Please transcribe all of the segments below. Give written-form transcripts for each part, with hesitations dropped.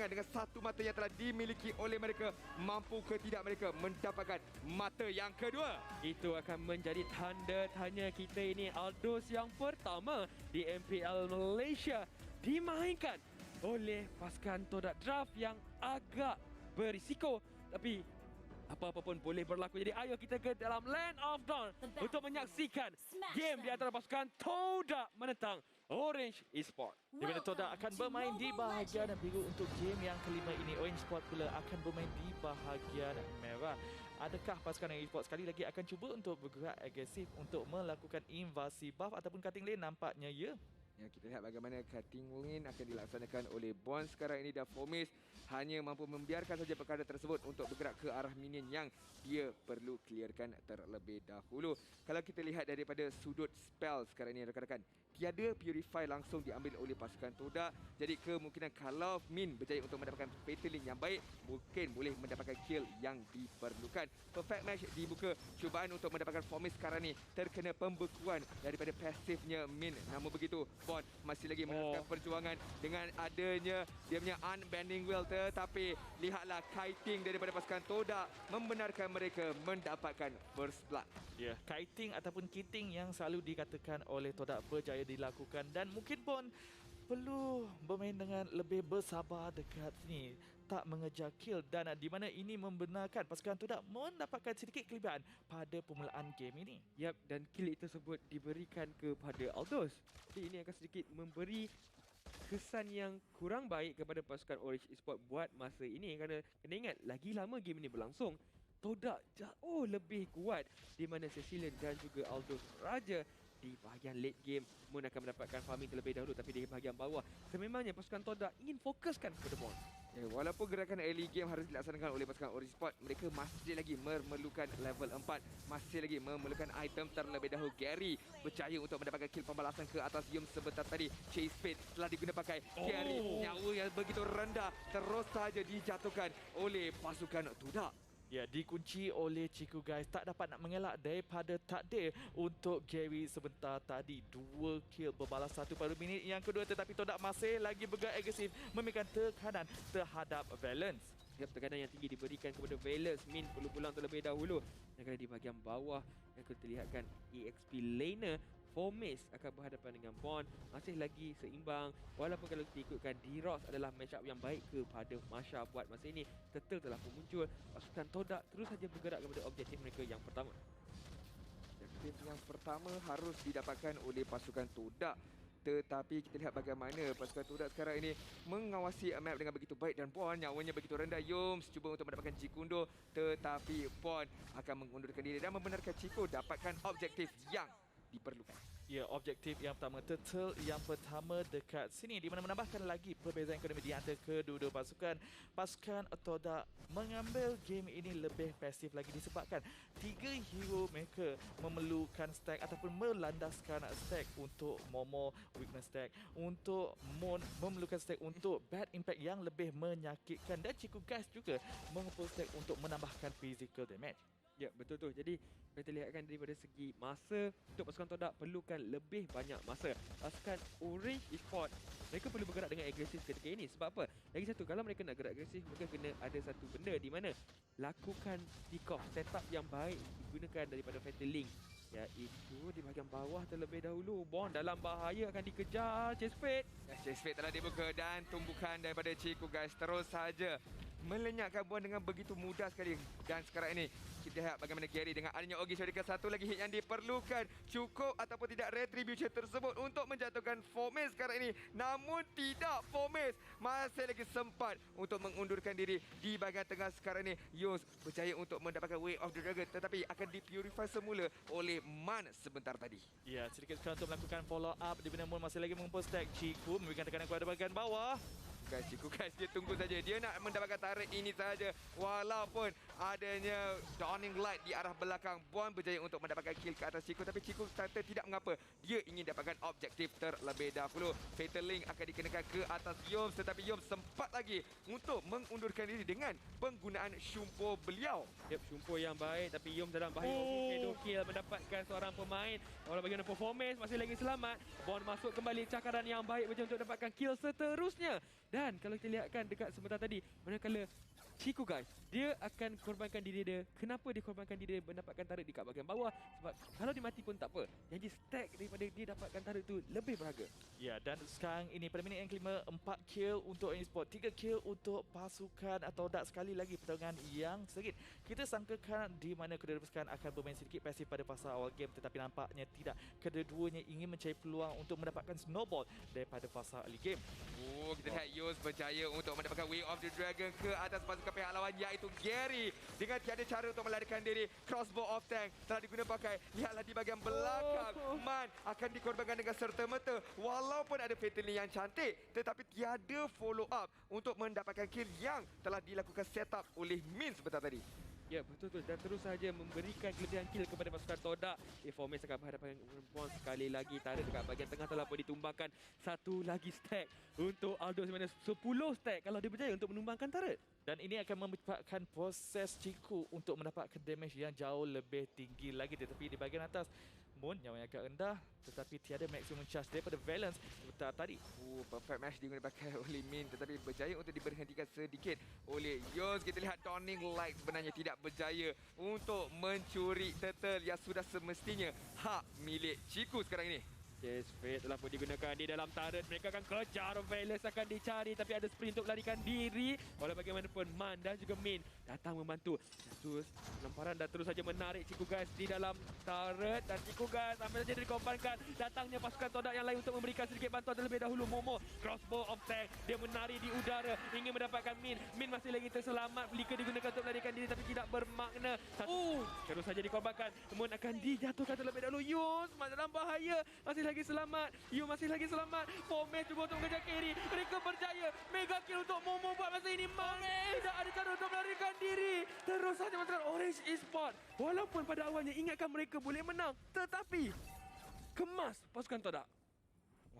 pertandingan dengan satu mata yang telah dimiliki oleh mereka. Mampu ke tidak mereka mendapatkan mata yang kedua? Itu akan menjadi tanda tanya kita ini. Aldous yang pertama di MPL Malaysia dimainkan oleh pasukan Todak Draft yang agak berisiko. Tapi apa-apa pun boleh berlaku. Jadi ayo kita ke dalam Land of Dawn untuk menyaksikan game di antara pasukan Todak menentang Orange Esports. Di mana Todak akan bermain di bahagian biru untuk game yang kelima ini. Orange Esports pula akan bermain di bahagian merah. Adakah pasukan Orange Esports sekali lagi akan cuba untuk bergerak agresif untuk melakukan invasi buff ataupun cutting lane? Nampaknya ya. Ya, kita lihat bagaimana cutting lane akan dilaksanakan oleh Bond sekarang ini. Dan Fomis hanya mampu membiarkan saja perkara tersebut untuk bergerak ke arah minion yang dia perlu clearkan terlebih dahulu. Kalau kita lihat daripada sudut spell sekarang ini rakan-rakan, tiada purify langsung diambil oleh pasukan Todak. Jadi kemungkinan kalau Min berjaya untuk mendapatkan fatal lane yang baik, mungkin boleh mendapatkan kill yang diperlukan. Perfect match dibuka. Cubaan untuk mendapatkan Fomis sekarang ni terkena pembekuan daripada pasifnya Min. Namun begitu, Bond masih lagi meneruskan perjuangan dengan adanya dia punya unbending will. Tetapi lihatlah kiting daripada pasukan Todak membenarkan mereka mendapatkan first blood. Ya, kiting ataupun kitting yang selalu dikatakan oleh Todak berjaya dilakukan, dan mungkin pun perlu bermain dengan lebih bersabar dekat sini, tak mengejar kill, dan di mana ini membenarkan pasukan Todak mendapatkan sedikit kelebihan pada permulaan game ini. Yap, dan kill tersebut diberikan kepada Aldous. Jadi ini akan sedikit memberi kesan yang kurang baik kepada pasukan Orange Esports buat masa ini, kerana kena ingat lagi lama game ini berlangsung, Todak jauh lebih kuat, di mana Cecilian dan juga Aldous Raja di bahagian late game Moon akan mendapatkan farming terlebih dahulu. Tapi di bahagian bawah sememangnya pasukan Todak ingin fokuskan kepada Bond. Ya, walaupun gerakan early game harus dilaksanakan oleh pasukan Orange Esports, mereka masih lagi memerlukan level 4, masih lagi memerlukan item terlebih dahulu. Gary berjaya untuk mendapatkan kill pembalasan ke atas Yum sebentar tadi. Chase Fade telah digunakan pakai. Gary, nyawa yang begitu rendah terus saja dijatuhkan oleh pasukan Todak. Ya, dikunci oleh Chico guys. Tak dapat nak mengelak daripada takdir untuk Gary sebentar tadi. 2 kill berbalas 1 pada minit yang kedua. Tetapi Todak masih lagi bergerak agresif memberikan tekanan terhadap Valence. Yap, tekanan yang tinggi diberikan kepada Valence. Min perlu pulang terlebih dahulu. Dan di bahagian bawah yang kita lihatkan EXP laner Fomis akan berhadapan dengan Bond. Masih lagi seimbang. Walaupun kalau kita ikutkan D-Ross adalah matchup yang baik kepada Masha buat masa ini, Turtle telah pun muncul. Pasukan Todak terus saja bergerak kepada objektif mereka yang pertama. Objektif yang pertama harus didapatkan oleh pasukan Todak. Tetapi kita lihat bagaimana pasukan Todak sekarang ini mengawasi map dengan begitu baik, dan Bond nyawanya begitu rendah. Yums cuba untuk mendapatkan Cikundo, tetapi Bond akan mengundurkan diri dan membenarkan Chico dapatkan objektif yang diperlukan. Ya, objektif yang pertama, Turtle yang pertama dekat sini, di mana menambahkan lagi perbezaan ekonomi di antara kedua-dua pasukan. Pasukan Todak mengambil game ini lebih pasif lagi disebabkan 3 hero mereka memerlukan stack ataupun melandaskan stack untuk Momo weakness stack, untuk Moon memerlukan stack untuk bad impact yang lebih menyakitkan, dan Chico guys juga mengumpul stack untuk menambahkan physical damage. Ya, betul tu. Jadi kita lihatkan daripada segi masa, untuk pasukan Todak perlukan lebih banyak masa. Pasukan Orange Esports mereka perlu bergerak dengan agresif ketika ini. Sebab apa? Lagi satu, kalau mereka nak gerak agresif, mereka kena ada satu benda di mana lakukan pick-off setup yang baik digunakan daripada Fatal Link, iaitu di bahagian bawah terlebih dahulu. Bond dalam bahaya, akan dikejar Chase Fade. Chase Fade telah dibuka dan tumbukan daripada Chico guys terus saja melenyapkan Bond dengan begitu mudah sekali. Dan sekarang ini kita lihat bagaimana Gary dengan adanya Ogi Syarikat, satu lagi hit yang diperlukan. Cukup ataupun tidak retribution tersebut untuk menjatuhkan Fomis sekarang ini. Namun tidak, Fomis masih lagi sempat untuk mengundurkan diri di bahagian tengah sekarang ini. Yus berjaya untuk mendapatkan Way of the Dragon, tetapi akan dipurify semula oleh Man sebentar tadi. Ya, sedikit sekali untuk melakukan follow up, di mana Moon masih lagi mengumpul stack. Chico memberikan tekanan kepada bahagian bawah. Chico guys, dia tunggu saja. Dia nak mendapatkan tarik ini saja. Walaupun adanya Dawning Light di arah belakang, Bond berjaya untuk mendapatkan kill ke atas Chico. Tapi Chico kata tidak mengapa. Dia ingin dapatkan objektif terlebih dahulu. Fatal Link akan dikenakan ke atas Yums, tetapi Yums sempat lagi untuk mengundurkan diri dengan penggunaan Shumpo beliau. Yep, Shumpo yang baik, tapi Yums dalam bahaya. Shadow kill mendapatkan seorang pemain. Walau bagaimana performance masih lagi selamat. Bond masuk kembali cakaran yang baik untuk dapatkan kill seterusnya. Dan kalau kita lihatkan dekat sebentar tadi, manakala Chico guys, dia akan korbankan diri dia. Kenapa dia korbankan diri dia mendapatkan turret dekat bahagian bawah? Sebab kalau dia mati pun tak apa. Yang dia stack daripada dia dapatkan turret tu lebih berharga. Ya, dan sekarang ini pada minit yang kelima, 4 kill untuk e-sport, 3 kill untuk pasukan atau tak, sekali lagi pertarungan yang sengit. Kita sangkakan di mana kedua pasukan akan bermain sedikit pasif pada fasa awal game, tetapi nampaknya tidak. Kedua-duanya ingin mencari peluang untuk mendapatkan snowball daripada fasa early game. Kita lihat Yus berjaya untuk mendapatkan Way of the Dragon ke atas pasukan pihak lawan, iaitu Gary. Dengan tiada cara untuk melarikan diri, crossbow of tank telah digunakan pakai. Lihatlah di bahagian belakang, Man akan dikorbankan dengan serta-merta. Walaupun ada fatality yang cantik, tetapi tiada follow up untuk mendapatkan kill yang telah dilakukan setup oleh Min sebentar tadi. Ya, betul-betul. Dan terus saja memberikan kelebihan kill kepada pasukan Todak. Informers akan berhadapan dengan Bond sekali lagi. Turret dekat bahagian tengah telah pun ditumbangkan. Satu lagi stack untuk Aldo, sebenarnya 10 stack kalau dia berjaya untuk menumbangkan turret. Dan ini akan menyebabkan proses Chico untuk mendapatkan damage yang jauh lebih tinggi lagi. Tetapi di bahagian atas, Moon yang agak rendah, tetapi tiada maximum charge daripada Valence sebentar tadi. Perfect match digunakan oleh Min, tetapi berjaya untuk diberhentikan sedikit oleh Yos. Kita lihat Dawning Light sebenarnya tidak berjaya untuk mencuri turtle yang sudah semestinya hak milik Chico sekarang ini. Yes, Fate telah pun digunakan di dalam turret. Mereka akan kejar, Valence akan dicari, tapi ada sprint untuk melarikan diri. Walau bagaimanapun, Man dan juga Min datang membantu. Terus lemparan dan terus saja menarik Chico guys di dalam turret. Dan Chico guys sampai saja dikorbankan. Datangnya pasukan Todak yang lain untuk memberikan sedikit bantuan terlebih dahulu. Momo, crossbow of tank. Dia menari di udara, ingin mendapatkan Min. Min masih lagi terselamat. Blika digunakan untuk melarikan diri, tapi tidak bermakna. Terus saja dikorbankan. Moon akan dijatuhkan terlebih dahulu. Yus dalam bahaya. Masih lagi selamat. Yu masih lagi selamat. Pomeh cuba untuk mengejar Kerry. Mereka berjaya. Mega kill untuk Momo buat masa ini. Tidak ada cara untuk melarikan diri. Terus saja pasukan Orange Esport. Walaupun pada awalnya ingatkan mereka boleh menang, tetapi kemas pasukan Todak.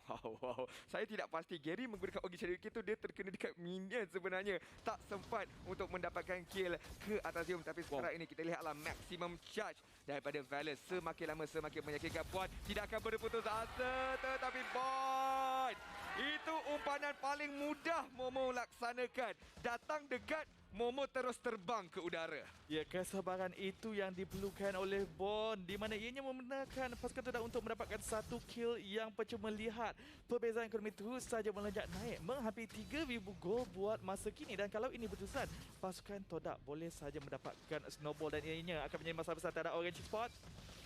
Wow. Saya tidak pasti Gary menggunakan Ogi Shadow Kill tu dia terkena dekat minion sebenarnya. Tak sempat untuk mendapatkan kill ke atas Yum. Tapi sekarang ini kita lihatlah maximum charge daripada Valence. Semakin lama semakin menyakitkan. Bond tidak akan berputus asa. Tetapi Bond, itu umpanan paling mudah Momo laksanakan. Datang dekat, Momo terus terbang ke udara. Ya, kesabaran itu yang diperlukan oleh Bond, di mana ianya membenarkan pasukan Todak untuk mendapatkan satu kill yang percuma. Lihat perbezaan ekonomi terus saja melonjak naik, menghampiri 3,000 gol buat masa kini. Dan kalau ini berterusan, pasukan Todak boleh saja mendapatkan snowball dan ianya akan menjadi masalah besar terhadap Orange Sport.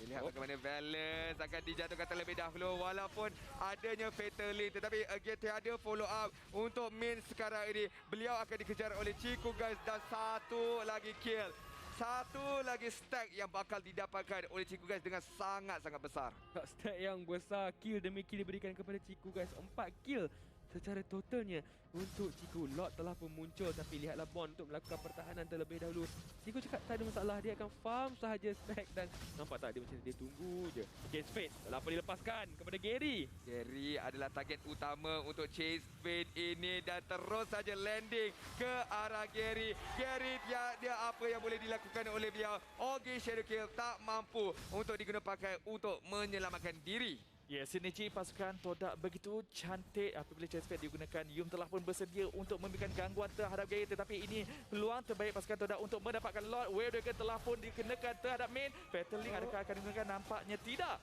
Lihat bagaimana Valence akan dijatuhkan terlebih dahulu walaupun adanya fatality, tetapi again tiada follow up untuk Min sekarang ini. Beliau akan dikejar oleh Chico guys dan satu lagi kill. Satu lagi stack yang bakal didapatkan oleh Chico guys dengan sangat-sangat besar. Stack yang besar, kill demi kill diberikan kepada Chico guys. 4 kill secara totalnya untuk Chico. Lot telah pun muncul, tapi lihatlah Bond untuk melakukan pertahanan terlebih dahulu. Chico cakap tak ada masalah, dia akan farm sahaja stack dan nampak tak dia macam dia tunggu je. Chase Fate telah pun dilepaskan kepada Gary. Gary adalah target utama untuk Chase Fate ini dan terus saja landing ke arah Gary. Gary dia apa yang boleh dilakukan oleh beliau. Ogi Shadow Kill tak mampu untuk digunakan pakai untuk menyelamatkan diri. Ya, sinergi pasukan Todak begitu cantik apabila Chase Fate digunakan. Yum telah pun bersedia untuk memberikan gangguan terhadap Gary, tetapi ini peluang terbaik pasukan Todak untuk mendapatkan Lord. Wave Dragon telah pun dikenakan terhadap Min. Battle Link adakah akan digunakan? Nampaknya tidak.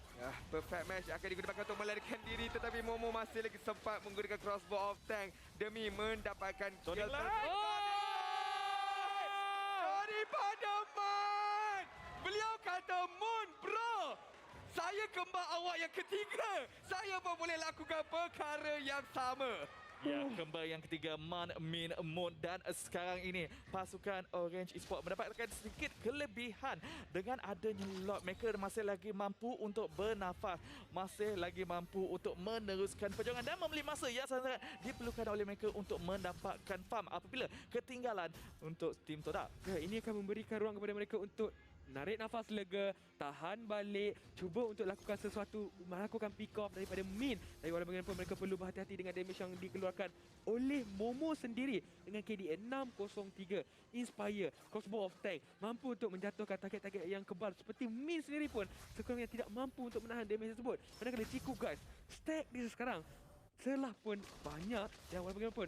Perfect match akan digunakan untuk melarikan diri, tetapi Momo masih lagi sempat menggunakan crossbow of tank demi mendapatkan kill daripada Man. Beliau kata, Moon bro, saya kembar awak yang ketiga. Saya pun boleh lakukan perkara yang sama. Ya, kembar yang ketiga, Man, Min, Moon. Dan sekarang ini pasukan Orange Esport mendapatkan sedikit kelebihan dengan adanya Lord. Mereka masih lagi mampu untuk bernafas, masih lagi mampu untuk meneruskan perjuangan dan membeli masa yang sangat diperlukan oleh mereka untuk mendapatkan farm apabila ketinggalan untuk tim Todak. Ya, ini akan memberikan ruang kepada mereka untuk narik nafas lega, tahan balik, cuba untuk lakukan sesuatu, melakukan pick off daripada Min. Tapi walaupun bagaimanapun mereka perlu berhati-hati dengan damage yang dikeluarkan oleh Momo sendiri dengan KDA 603. Inspire, crossbow of tank, mampu untuk menjatuhkan target-target yang kebal seperti Min sendiri pun sekurangnya tidak mampu untuk menahan damage tersebut. Manakala Chico guys, stack dia sekarang telah pun banyak dan walaupun bagaimanapun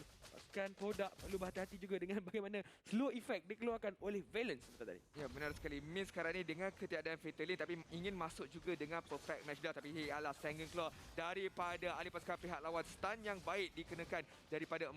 pasukan Todak perlu berhati-hati juga dengan bagaimana slow effect dikeluarkan oleh Valence sebentar tadi. Ya, benar sekali. Min sekarang ni dengan ketiadaan Fatalin tapi ingin masuk juga dengan perfect match dah. Tapi alah, Senggen keluar daripada ahli pasukan pihak lawan. Stun yang baik dikenakan daripada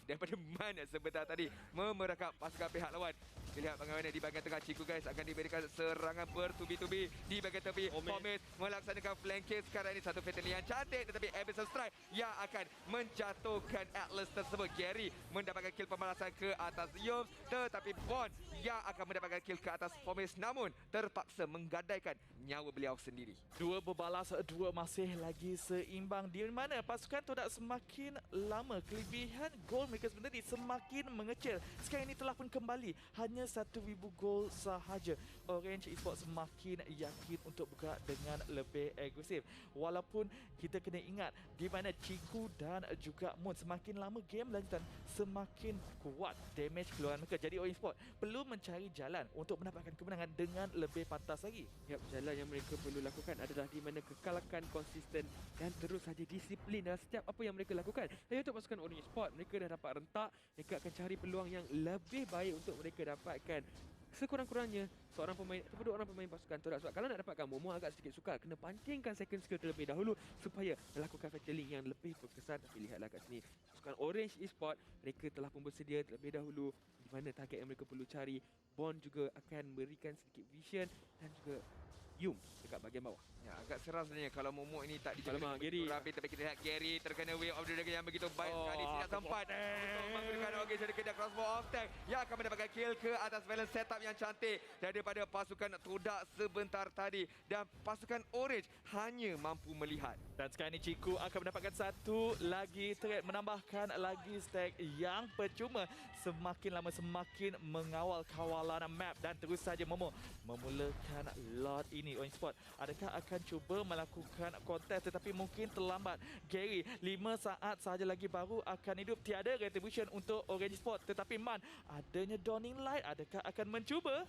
daripada Man sebentar tadi memerakap pasukan pihak lawan. Kita lihat bagaimana di bahagian tengah Ciku guys akan diberikan serangan bertubi-tubi di bahagian tepi. Homies melaksanakan flanking sekarang ini. Satu Fatalin yang cantik tetapi Abyssal Strike yang akan menjatuhkan Atlas tersebut. Gary mendapatkan kill pembalasan ke atas Yums, tetapi Bond yang akan mendapatkan kill ke atas Homies namun terpaksa menggadaikan nyawa beliau sendiri. Dua berbalas, dua masih lagi seimbang. Di mana pasukan Todak semakin lama kelebihan gol mereka sebenarnya semakin mengecil. Sekarang ini telah pun kembali hanya 1,000 gol sahaja. Orange Esports semakin yakin untuk bergerak dengan lebih agresif. Walaupun kita kena ingat di mana Ciku dan juga Moon semakin lama game lanjutan semakin kuat damage keluaran mereka. Jadi Orange Esports perlu mencari jalan untuk mendapatkan kemenangan dengan lebih pantas lagi. Yap, jalan yang mereka perlu lakukan adalah di mana kekalakan konsisten dan terus saja disiplin dalam setiap apa yang mereka lakukan. Dan untuk pasukan Orange Esports, mereka dah dapat rentak, mereka akan cari peluang yang lebih baik untuk mereka dapatkan sekurang-kurangnya seorang pemain ataupun dua orang pemain pasukan Todak. Sebab kalau nak dapatkan Momo agak sedikit sukar, kena pancingkan second skill terlebih dahulu supaya melakukan Fataling yang lebih berkesan. Tapi lihatlah kat sini, pasukan Orange Esports mereka telah pun bersedia terlebih dahulu di mana target yang mereka perlu cari. Bond juga akan berikan sedikit vision dan juga Yum dekat bahagian bawah. Ya, agak seram sebenarnya kalau Momo ini tak dijaga Alamak, Gary. rapi. Tapi kita lihat Gary terkena Wave of the Dragon yang begitu baik sekali. Tidak sempat untuk menggunakan Ogre sedikit dan crossbow off tank yang akan mendapatkan kill ke atas Valence. Setup yang cantik daripada pasukan Todak sebentar tadi. Dan pasukan Orange hanya mampu melihat. Dan sekarang ini Ciku akan mendapatkan satu lagi threat, menambahkan lagi stack yang percuma. Semakin lama semakin mengawal kawalan map dan terus saja Momo memulakan lot ini. Orange Sport adakah akan cuba melakukan kontes tetapi mungkin terlambat. Gary 5 saat sahaja lagi baru akan hidup. Tiada retribution untuk Orange Sport tetapi Man adanya Dawning Light adakah akan mencuba?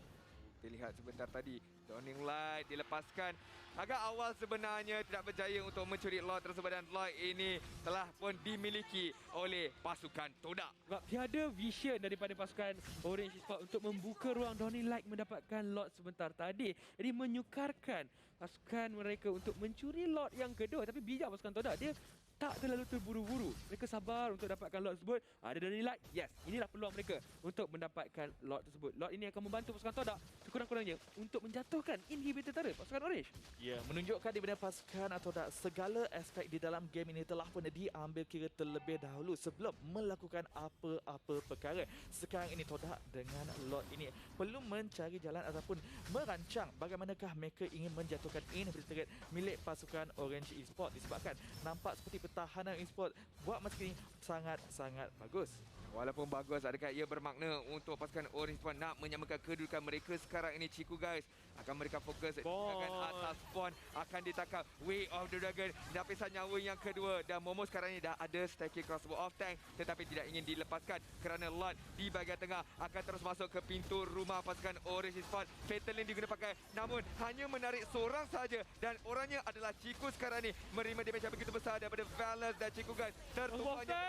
Kita lihat sebentar tadi Dawning Light dilepaskan. Agak awal sebenarnya tidak berjaya untuk mencuri lot tersebut dan lot ini telah pun dimiliki oleh pasukan Todak. Sebab tiada vision daripada pasukan Orange Esports untuk membuka ruang Dawning Light mendapatkan lot sebentar tadi. Jadi menyukarkan pasukan mereka untuk mencuri lot yang kedua. Tapi bijak pasukan Todak, dia tak terlalu terburu-buru. Mereka sabar untuk dapatkan lot tersebut. Ada Dawning Light, yes. Inilah peluang mereka untuk mendapatkan lot tersebut. Lot ini akan membantu pasukan Todak sekurang-kurangnya untuk menjatuhkan inhibitor turret pasukan Orange. Ya, menunjukkan di mana pasukan Todak segala aspek di dalam game ini telah pun diambil kira terlebih dahulu sebelum melakukan apa-apa perkara. Sekarang ini Todak dengan lot ini perlu mencari jalan ataupun merancang bagaimanakah mereka ingin menjatuhkan inhibitor turret milik pasukan Orange Esports disebabkan nampak seperti pertahanan Esports buat masa ini sangat-sangat bagus. Walaupun bagus, adakah ia bermakna untuk pasukan Orange Spawn nak menyamakan kedudukan mereka sekarang ini? Ciku guys akan mereka fokus akan atas Spawn akan ditangkap. Way of the Dragon dapisan nyawa yang kedua dan Momo sekarang ini dah ada stacking crossbow off tank tetapi tidak ingin dilepaskan kerana lot di bahagian tengah akan terus masuk ke pintu rumah pasukan Orange Spawn. Fatalin diguna pakai namun hanya menarik seorang saja dan orangnya adalah Ciku sekarang ni menerima damage yang begitu besar daripada Valence dan Ciku guys tertumpahnya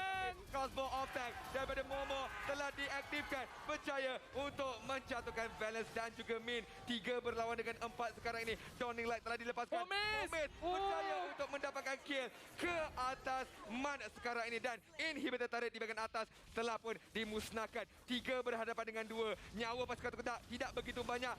crossbow off tank daripada Momo telah diaktifkan berjaya untuk menjatuhkan Valence dan juga Min. 3 berlawan dengan 4 sekarang ini. Dawning Light telah dilepaskan. Homies berjaya untuk mendapatkan kill ke atas Man sekarang ini dan inhibitor turret di bahagian atas telah pun dimusnahkan. 3 berhadapan dengan 2. Nyawa pasukan Todak tidak begitu banyak.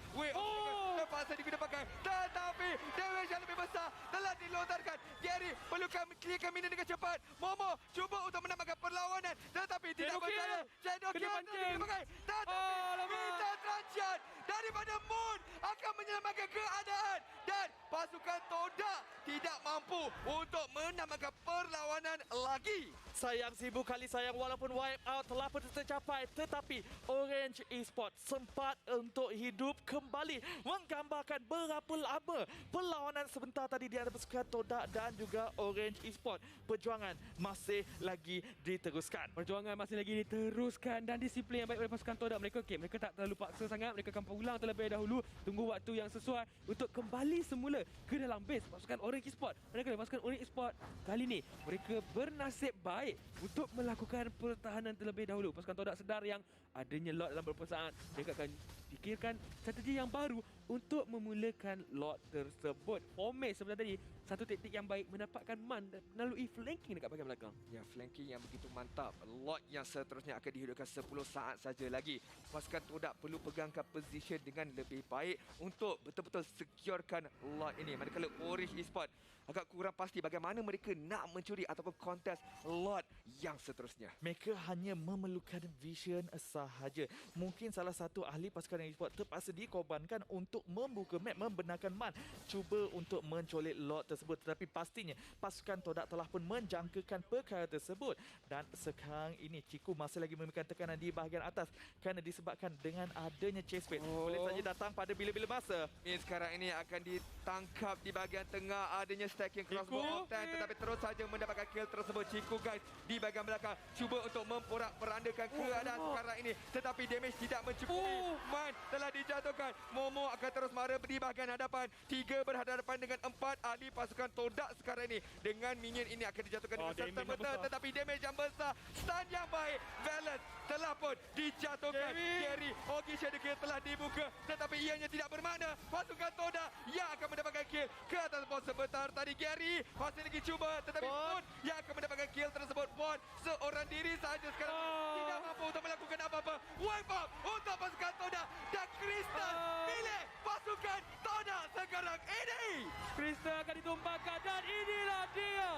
Terpaksa digunakan pakai tetapi damage yang lebih besar telah dilontarkan. Gary perlu clearkan minion dengan cepat. Momo cuba untuk menambahkan perlawanan tetapi tidak berjaya. Shadow Kill dipakai tetapi bintang transient daripada Moon akan menyelamatkan keadaan dan pasukan Todak tidak mampu untuk menambahkan perlawanan lagi. Sayang 1000 kali sayang walaupun wipe out telah pun tercapai tetapi Orange Esports sempat untuk hidup kembali menggambarkan berapa lama perlawanan sebentar tadi di antara pasukan Todak dan juga Orange Esports. Perjuangan masih lagi diteruskan. Perjuangan masih lagi diteruskan dan disiplin yang baik oleh pasukan Todak. Mereka tak terlalu paksa sangat. Mereka akan pulang terlebih dahulu. Tunggu waktu yang sesuai untuk kembali semula ke dalam base pasukan Orange Esports. Manakala pasukan Orange Esports kali ini mereka bernasib baik untuk melakukan pertahanan terlebih dahulu. Pasukan Todak sedar yang adanya lot dalam beberapa saat. Mereka akan fikirkan strategi yang baru untuk memulakan lot tersebut. Fomé sebenarnya tadi satu taktik yang baik mendapatkan man melalui flanking dekat bahagian belakang. Ya, flanking yang begitu mantap. Lot yang seterusnya akan dihidupkan 10 saat saja lagi. Pasukan Todak perlu pegangkan position dengan lebih baik untuk betul-betul securekan lot ini. Manakala Orange Esports agak kurang pasti bagaimana mereka nak mencuri ataupun kontes lot yang seterusnya. Mereka hanya memerlukan vision sahaja. Mungkin salah satu ahli pasukan e-sport terpaksa dikorbankan untuk membuka map, membenarkan man, cuba untuk mencolek lot tersebut. Tetapi pastinya pasukan Todak telah pun menjangkakan perkara tersebut. Dan sekarang ini Ciku masih lagi memberikan tekanan di bahagian atas kerana disebabkan dengan adanya chase bait. Boleh saja datang pada bila-bila masa. Ini sekarang ini akan ditangkap di bahagian tengah, adanya stacking crossbow Ciku. off time, tetapi terus saja mendapatkan kill tersebut. Ciku guys di bahagian belakang cuba untuk memporak-perandakan keadaan sekarang ini, tetapi damage tidak mencukupi. Man telah dijatuhkan. Momo akan terus mara di bahagian hadapan. 3 berhadapan dengan 4 ahli pasukan Todak sekarang ini. Dengan minion ini akan dijatuhkan dengan serta-merta, tetapi damage yang besar. Stun yang baik. Valence telah pun dijatuhkan. Gary Ogi Shadow Kill telah dibuka, tetapi ianya tidak bermakna. Pasukan Todak yang akan mendapatkan kill ke atas pos sebentar. Tadi Gary masih lagi cuba, tetapi Pon yang akan mendapatkan kill tersebut. Pon seorang diri sahaja sekarang tidak mampu untuk melakukan apa-apa. Wipe out untuk pasukan Todak dan Krista milik pasukan Todak sekarang ini. Krista akan ditumpahkan dan inilah dia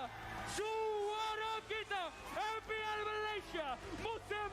juara kita MPL Malaysia musim